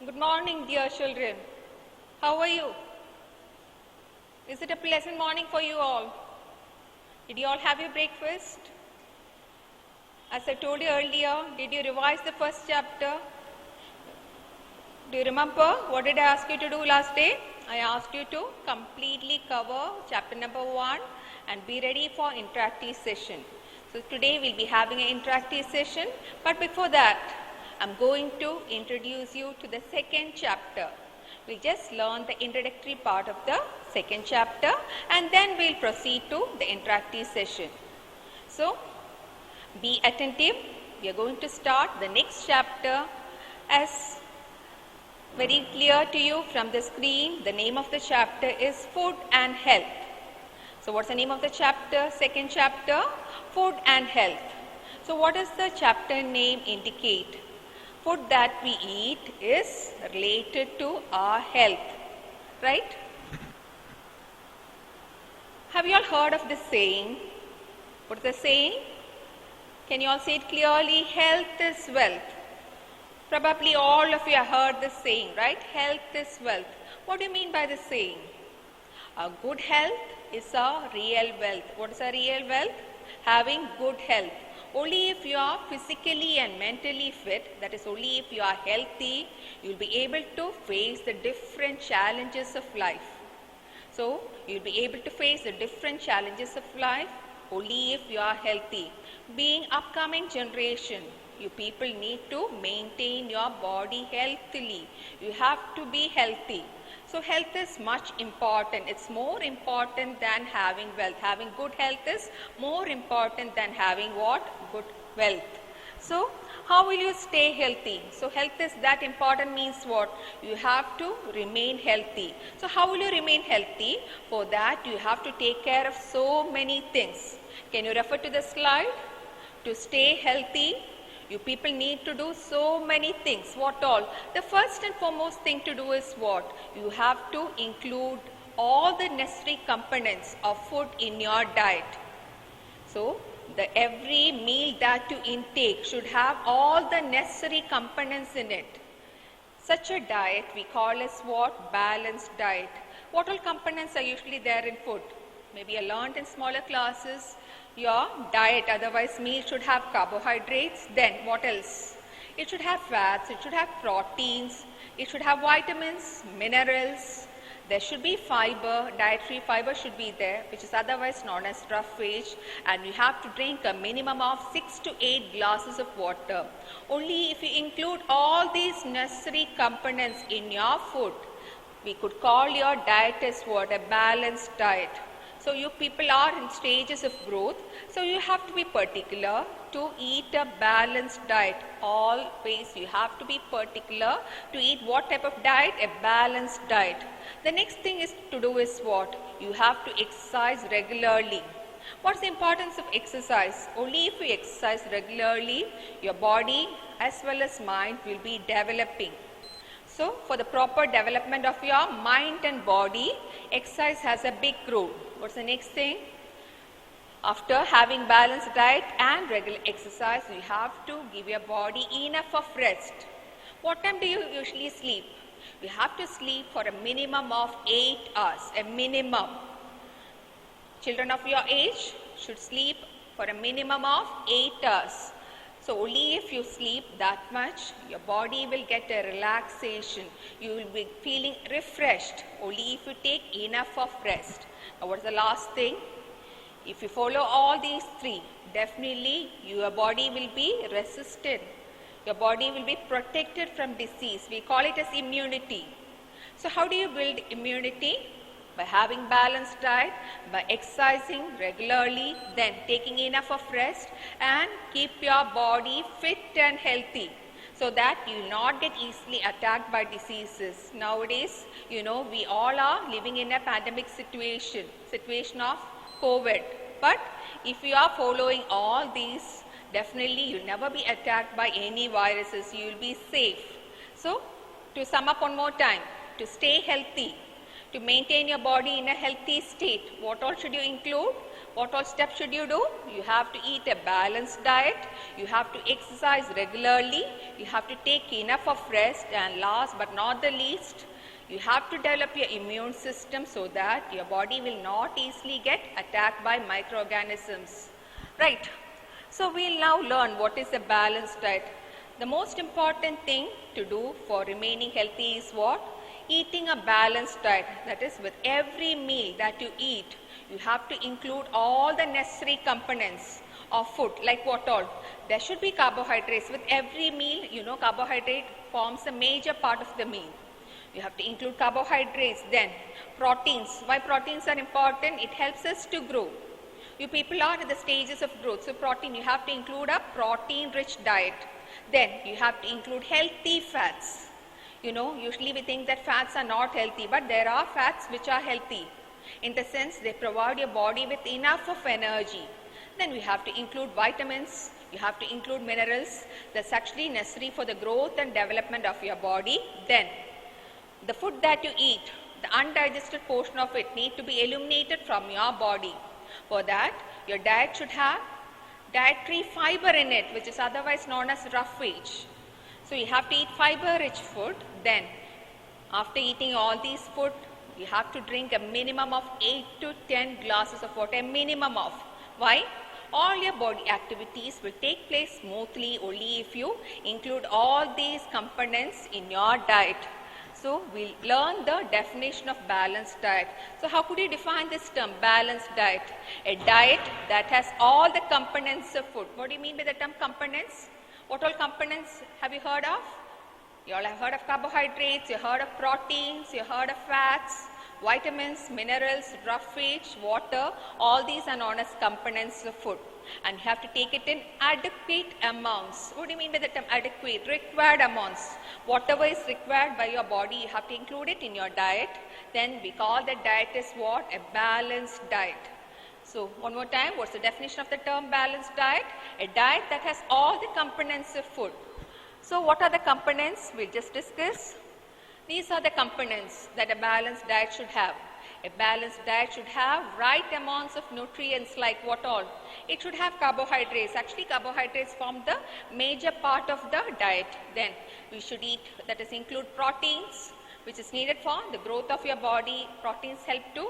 Good morning, dear children. How are you? Is it a pleasant morning for you all? Did you all have your breakfast? As I told you earlier, did you revise the first chapter? Do you remember what did I ask you to do last day? I asked you to completely cover chapter number 1 and be ready for interactive session. So today we'll be having an interactive session, but before that, I'm going to introduce you to the second chapter. We'll just learn the introductory part of the second chapter and then we'll proceed to the interactive session. So, be attentive. We are going to start the next chapter. As very clear to you from the screen, the name of the chapter is Food and Health. So, what's the name of the chapter? Second chapter, Food and Health. So, what does the chapter name indicate? Food that we eat is related to our health, right? Have you all heard of this saying? What is the saying? Can you all say it clearly? Health is wealth. Probably all of you have heard this saying, right? Health is wealth. What do you mean by this saying? A good health is a real wealth. What is a real wealth? Having good health. Only if you are physically and mentally fit, that is only if you are healthy, you will be able to face the different challenges of life. So, you will be able to face the different challenges of life only if you are healthy. Being upcoming generation, you people need to maintain your body healthily. You have to be healthy. So health is much important. It's more important than having wealth. Having good health is more important than having what? Good wealth. So how will you stay healthy? So health is that important means what? You have to remain healthy. So how will you remain healthy? For that you have to take care of so many things. Can you refer to the slide? To stay healthy, you people need to do so many things. What all? The first and foremost thing to do is what? You have to include all the necessary components of food in your diet. So, every meal that you intake should have all the necessary components in it. Such a diet we call as what? Balanced diet. What all components are usually there in food? Maybe you learned in smaller classes. Your diet, otherwise meal should have carbohydrates, then what else? It should have fats, it should have proteins, it should have vitamins, minerals, there should be fiber, dietary fiber should be there, which is otherwise known as roughage, and we have to drink a minimum of 6 to 8 glasses of water. Only if you include all these necessary components in your food, we could call your diet as what? A balanced diet. So you people are in stages of growth, so you have to be particular to eat a balanced diet. Always you have to be particular to eat what type of diet? A balanced diet. The next thing is to do is what? You have to exercise regularly. What's the importance of exercise? Only if you exercise regularly, your body as well as mind will be developing. So for the proper development of your mind and body, exercise has a big role. What's the next thing? After having balanced diet and regular exercise, you have to give your body enough of rest. What time do you usually sleep? You have to sleep for a minimum of 8 hours, a minimum. Children of your age should sleep for a minimum of 8 hours. So only if you sleep that much, your body will get a relaxation. You will be feeling refreshed only if you take enough of rest. Now what's the last thing? If you follow all these three, definitely your body will be resistant. Your body will be protected from disease. We call it as immunity. So how do you build immunity? By having balanced diet, by exercising regularly, then taking enough of rest and keep your body fit and healthy so that you will not get easily attacked by diseases. Nowadays, we all are living in a pandemic situation of COVID. But if you are following all these, definitely you will never be attacked by any viruses. You will be safe. So, to sum up one more time, to stay healthy, to maintain your body in a healthy state, what all should you include? what all steps should you do? You have to eat a balanced diet, you have to exercise regularly, you have to take enough of rest, and last but not the least, you have to develop your immune system so that your body will not easily get attacked by microorganisms. Right. So we'll now learn what is a balanced diet. The most important thing to do for remaining healthy is what? Eating a balanced diet. That is, with every meal that you eat, you have to include all the necessary components of food. Like what all? There should be carbohydrates. With every meal, you know, carbohydrate forms a major part of the meal. You have to include carbohydrates. Then proteins. Why proteins are important? It helps us to grow. You people are at the stages of growth. So protein, you have to include a protein-rich diet. Then you have to include healthy fats. You know, usually we think that fats are not healthy, but there are fats which are healthy. In the sense, they provide your body with enough of energy. Then we have to include vitamins. You have to include minerals. That's actually necessary for the growth and development of your body. Then the food that you eat, the undigested portion of it need to be eliminated from your body. For that, your diet should have dietary fiber in it, which is otherwise known as roughage. So you have to eat fiber-rich food. Then, after eating all these food, you have to drink a minimum of 8 to 10 glasses of water, a minimum of. Why? All your body activities will take place smoothly only if you include all these components in your diet. So we'll learn the definition of balanced diet. So how could you define this term, balanced diet? A diet that has all the components of food. What do you mean by the term components? What all components have you heard of? You all have heard of carbohydrates, you heard of proteins, you heard of fats, vitamins, minerals, roughage, water. All these are known as components of food. And you have to take it in adequate amounts. What do you mean by the term adequate? Required amounts. Whatever is required by your body, you have to include it in your diet. Then we call that diet as what? A balanced diet. So one more time, what's the definition of the term balanced diet? A diet that has all the components of food. So what are the components? We'll just discuss. These are the components that a balanced diet should have. A balanced diet should have right amounts of nutrients like what all? It should have carbohydrates. Actually, carbohydrates form the major part of the diet. Then we should eat, that is include proteins, which is needed for the growth of your body. Proteins help to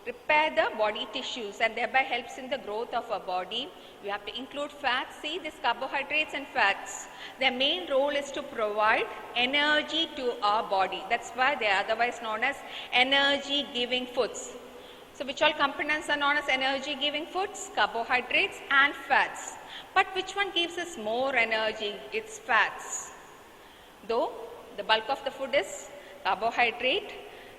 repair the body tissues and thereby helps in the growth of our body. We have to include fats. See, these carbohydrates and fats, their main role is to provide energy to our body. That's why they are otherwise known as energy giving foods. So which all components are known as energy giving foods? Carbohydrates and fats. But which one gives us more energy? It's fats. Though the bulk of the food is carbohydrate.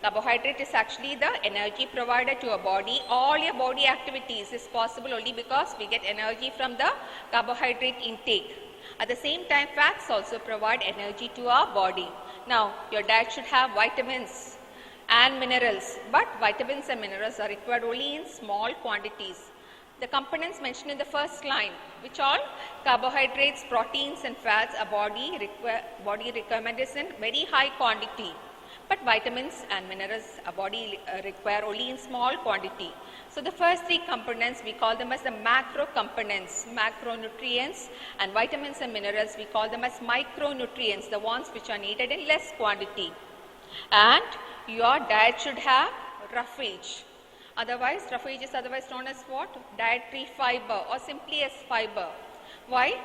Carbohydrate is actually the energy provider to our body. All your body activities is possible only because we get energy from the carbohydrate intake. At the same time, fats also provide energy to our body. Now, your diet should have vitamins and minerals, but vitamins and minerals are required only in small quantities. The components mentioned in the first line, which all carbohydrates, proteins and fats, our body requirement is in very high quantity. But vitamins and minerals our body require only in small quantity. So the first three components, we call them as the macro components, macronutrients, and vitamins and minerals, we call them as micronutrients, the ones which are needed in less quantity. And your diet should have roughage. Otherwise, roughage is otherwise known as what? Dietary fiber or simply as fiber. Why?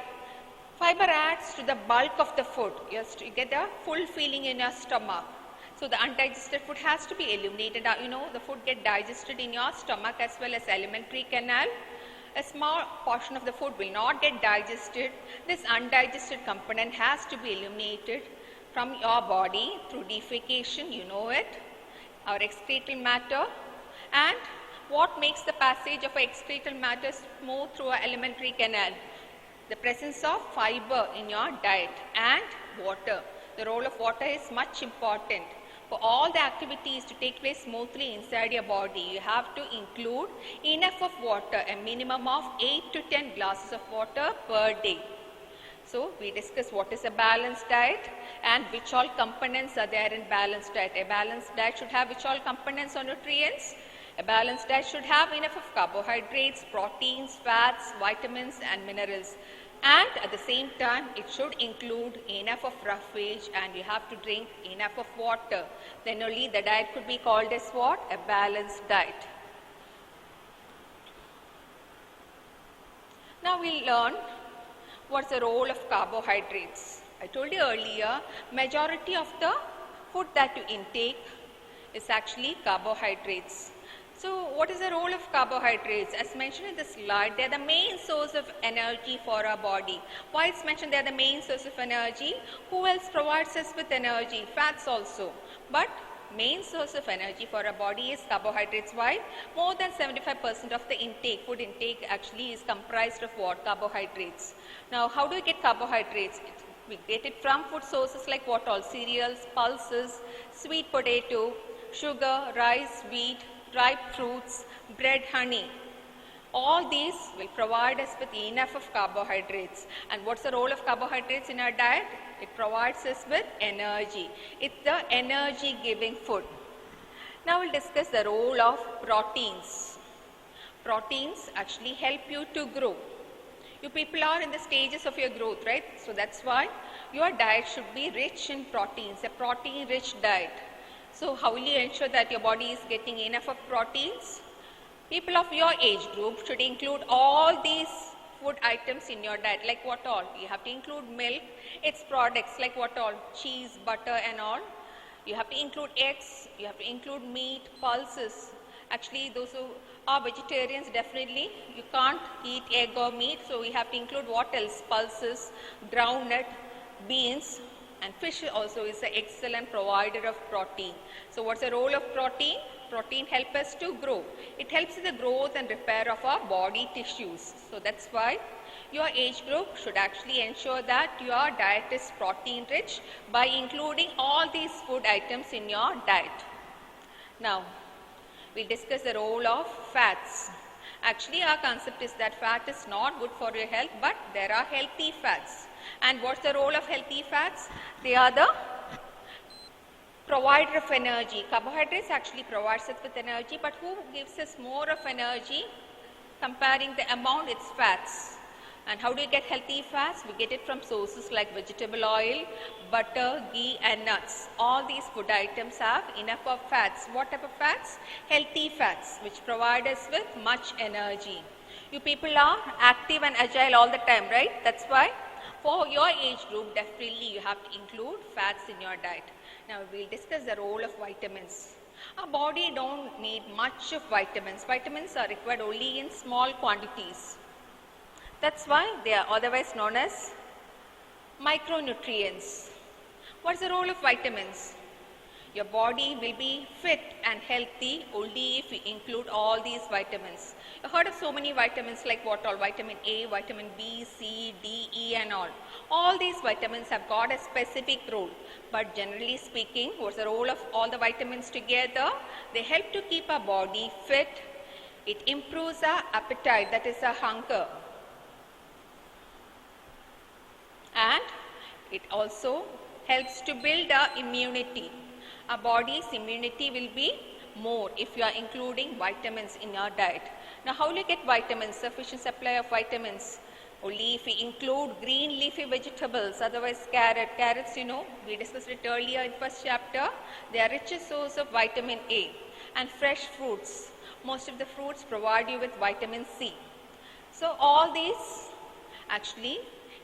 Fiber adds to the bulk of the food. You get a full feeling in your stomach. So the undigested food has to be eliminated. You know, the food gets digested in your stomach as well as alimentary canal. A small portion of the food will not get digested. This undigested component has to be eliminated from your body through defecation, you know it, our excretal matter. And what makes the passage of excretal matter smooth through our alimentary canal? The presence of fiber in your diet and water. The role of water is much important. For all the activities to take place smoothly inside your body, you have to include enough of water, a minimum of 8 to 10 glasses of water per day. So we discussed what is a balanced diet and which all components are there in balanced diet. A balanced diet should have which all components or nutrients? A balanced diet should have enough of carbohydrates, proteins, fats, vitamins and minerals. And at the same time, it should include enough of roughage and you have to drink enough of water. Then only the diet could be called as what? A balanced diet. Now we'll learn what's the role of carbohydrates. I told you earlier, majority of the food that you intake is actually carbohydrates. So what is the role of carbohydrates? As mentioned in the slide, they are the main source of energy for our body. Why it's mentioned they are the main source of energy? Who else provides us with energy? Fats also. But main source of energy for our body is carbohydrates. Why? More than 75% of the food intake actually is comprised of what? Carbohydrates. Now how do we get carbohydrates? We get it from food sources like what all? Cereals, pulses, sweet potato, sugar, rice, wheat, ripe fruits, bread, honey. All these will provide us with enough of carbohydrates. And what's the role of carbohydrates in our diet? It provides us with energy. It's the energy giving food. Now we'll discuss the role of proteins. Proteins actually help you to grow. You people are in the stages of your growth, right? So that's why your diet should be rich in proteins, a protein rich diet. So how will you ensure that your body is getting enough of proteins? People of your age group should include all these food items in your diet. Like what all? You have to include milk, its products like what all? Cheese, butter and all. You have to include eggs, you have to include meat, pulses. Actually those who are vegetarians, definitely you can't eat egg or meat. So we have to include what else? Pulses, groundnut, beans. And fish also is an excellent provider of protein. So what's the role of protein? Protein helps us to grow. It helps in the growth and repair of our body tissues. So that's why your age group should actually ensure that your diet is protein rich by including all these food items in your diet. Now, we'll discuss the role of fats. Actually, our concept is that fat is not good for your health, but there are healthy fats. And what's the role of healthy fats? They are the provider of energy. Carbohydrates actually provides us with energy, but who gives us more of energy? Comparing the amount, it's fats. And how do you get healthy fats? We get it from sources like vegetable oil, butter, ghee and nuts. All these food items have enough of fats. What type of fats? Healthy fats, which provide us with much energy. You people are active and agile all the time, right? That's why for your age group, definitely you have to include fats in your diet. Now we'll discuss the role of vitamins. Our body don't need much of vitamins. Vitamins are required only in small quantities. That's why they are otherwise known as micronutrients. What's the role of vitamins? Your body will be fit and healthy only if you include all these vitamins. You've heard of so many vitamins like what all? Vitamin A, vitamin B, C, D, E and all. All these vitamins have got a specific role. But generally speaking, what's the role of all the vitamins together? They help to keep our body fit. It improves our appetite, that is our hunger. And it also helps to build our immunity. Our body's immunity will be more if you are including vitamins in your diet. Now how will you get vitamins? Sufficient supply of vitamins. Only if we include green leafy vegetables, otherwise carrots, you know, we discussed it earlier in first chapter. They are richest source of vitamin A. And fresh fruits. Most of the fruits provide you with vitamin C. So all these actually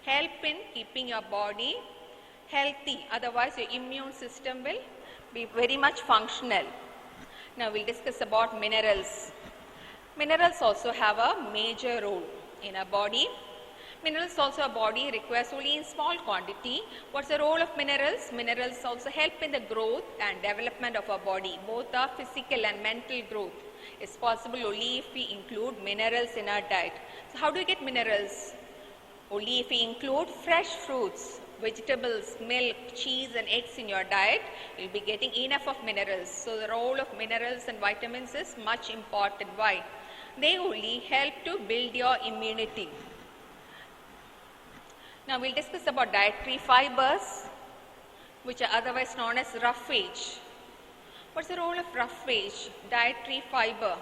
help in keeping your body healthy. Otherwise your immune system will be very much functional. Now we'll discuss about minerals. Minerals also have a major role in our body. Minerals also our body requires only in small quantity. What's the role of minerals? Minerals also help in the growth and development of our body. Both our physical and mental growth is possible only if we include minerals in our diet. So how do we get minerals? Only if we include fresh fruits, vegetables, milk, cheese and eggs in your diet, you'll be getting enough of minerals. So the role of minerals and vitamins is much important. Why? They only help to build your immunity. Now we'll discuss about dietary fibers, which are otherwise known as roughage. What's the role of roughage, dietary fiber?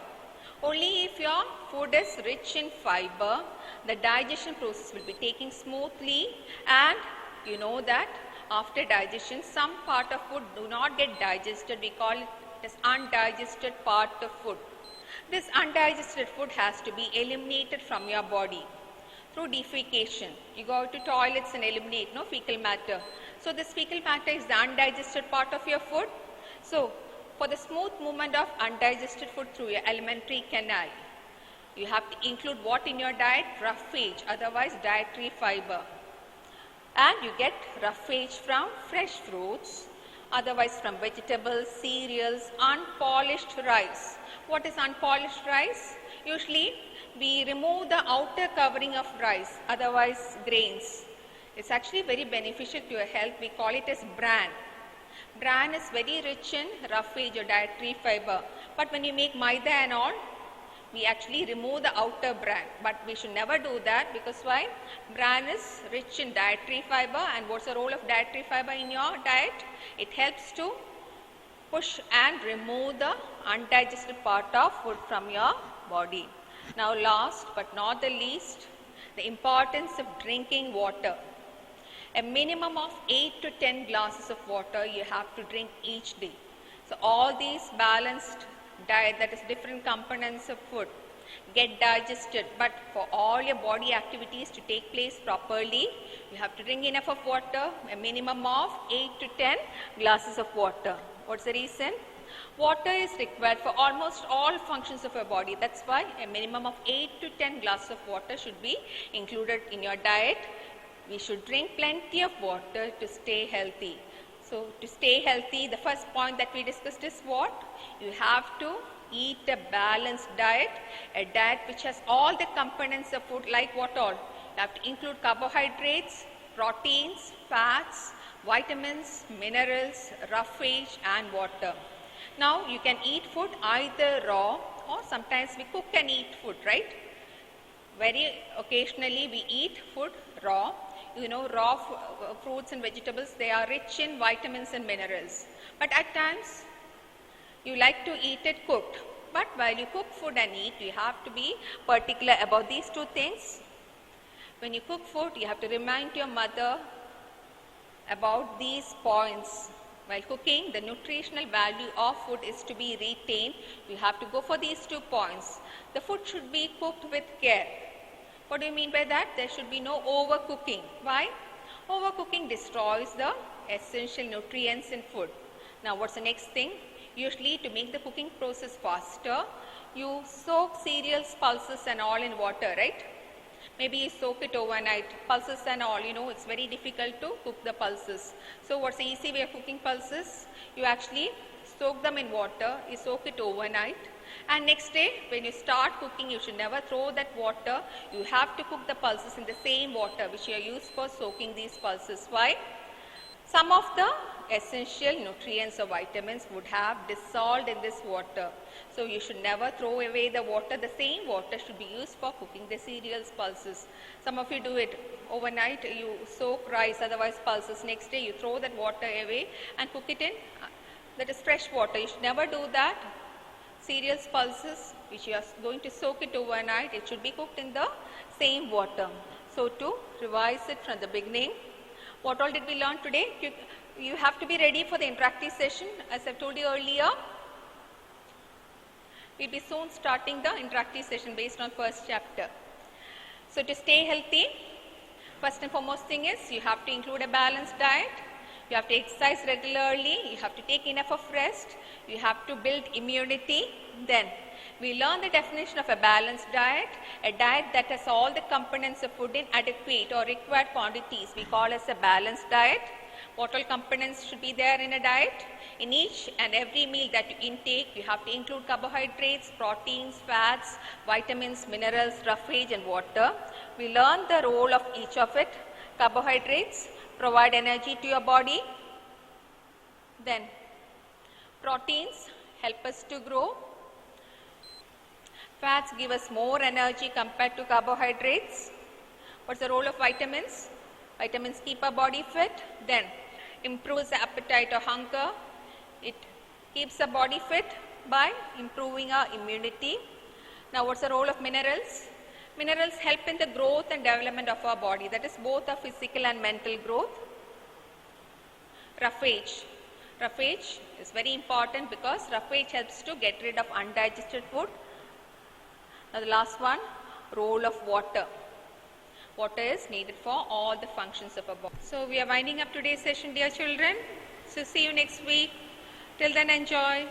Only if your food is rich in fiber, the digestion process will be taking smoothly, and you know that after digestion, some part of food do not get digested. We call it as undigested part of food. This undigested food has to be eliminated from your body through defecation. You go to toilets and eliminate fecal matter. So this fecal matter is the undigested part of your food. So for the smooth movement of undigested food through your alimentary canal, you have to include what in your diet? Roughage, otherwise dietary fiber. And you get roughage from fresh fruits, otherwise from vegetables, cereals, unpolished rice. What is unpolished rice? Usually we remove the outer covering of rice, otherwise grains. It's actually very beneficial to your health. We call it as bran. Bran is very rich in roughage or dietary fiber. But when you make maida and all, we actually remove the outer bran. But we should never do that, because why? Bran is rich in dietary fiber. And what's the role of dietary fiber in your diet? It helps to push and remove the undigested part of food from your body. Now last but not the least, the importance of drinking water. A minimum of 8 to 10 glasses of water you have to drink each day. So all these balanced diet, that is different components of food, get digested. But for all your body activities to take place properly, you have to drink enough of water, a minimum of 8 to 10 glasses of water. What's the reason? Water is required for almost all functions of your body. That's why a minimum of 8 to 10 glasses of water should be included in your diet. We should drink plenty of water to stay healthy. So to stay healthy, the first point that we discussed is what? You have to eat a balanced diet, a diet which has all the components of food, like what all? You have to include carbohydrates, proteins, fats, vitamins, minerals, roughage and water. Now you can eat food either raw, or sometimes we cook and eat food, right? Very occasionally we eat food raw. Raw fruits and vegetables, they are rich in vitamins and minerals. But at times, you like to eat it cooked. But while you cook food and eat, you have to be particular about these two things. When you cook food, you have to remind your mother about these points. While cooking, the nutritional value of food is to be retained. You have to go for these 2 points. The food should be cooked with care. What do you mean by that? There should be no overcooking. Why? Overcooking destroys the essential nutrients in food. Now what's the next thing? Usually to make the cooking process faster, you soak cereals, pulses and all in water, right? Maybe you soak it overnight, pulses and all, it's very difficult to cook the pulses. So what's the easy way of cooking pulses? You actually soak them in water, you soak it overnight, and next day when you start cooking, you should never throw that water. You have to cook the pulses in the same water which you are used for soaking these pulses. Why? Some of the essential nutrients or vitamins would have dissolved in this water. So you should never throw away the water. The same water should be used for cooking the cereals, pulses. Some of you do it overnight, you soak rice, otherwise pulses. Next day you throw that water away and cook it in, that is fresh water. You should never do that. Cereals, pulses, which you are going to soak it overnight, it should be cooked in the same water. So to revise it from the beginning, what all did we learn today? You have to be ready for the interactive session. As I told you earlier, we'll be soon starting the interactive session based on first chapter. So to stay healthy, first and foremost thing is you have to include a balanced diet. You have to exercise regularly. You have to take enough of rest. You have to build immunity. Then we learn the definition of a balanced diet, a diet that has all the components of food in adequate or required quantities. We call as a balanced diet. What all components should be there in a diet? In each and every meal that you intake, you have to include carbohydrates, proteins, fats, vitamins, minerals, roughage and water. We learn the role of each of it. Carbohydrates provide energy to your body. Then proteins help us to grow. Fats give us more energy compared to carbohydrates. What's the role of vitamins? Vitamins keep our body fit. Then improves the appetite or hunger. It Keeps the body fit by improving our immunity. Now, what's the role of minerals? Minerals help in the growth and development of our body, that is both our physical and mental growth. Roughage. Roughage is very important because roughage helps to get rid of undigested food. Now, the last one, role of water. Water is needed for all the functions of our body. So, we are winding up today's session, dear children. So, see you next week. Till then, enjoy.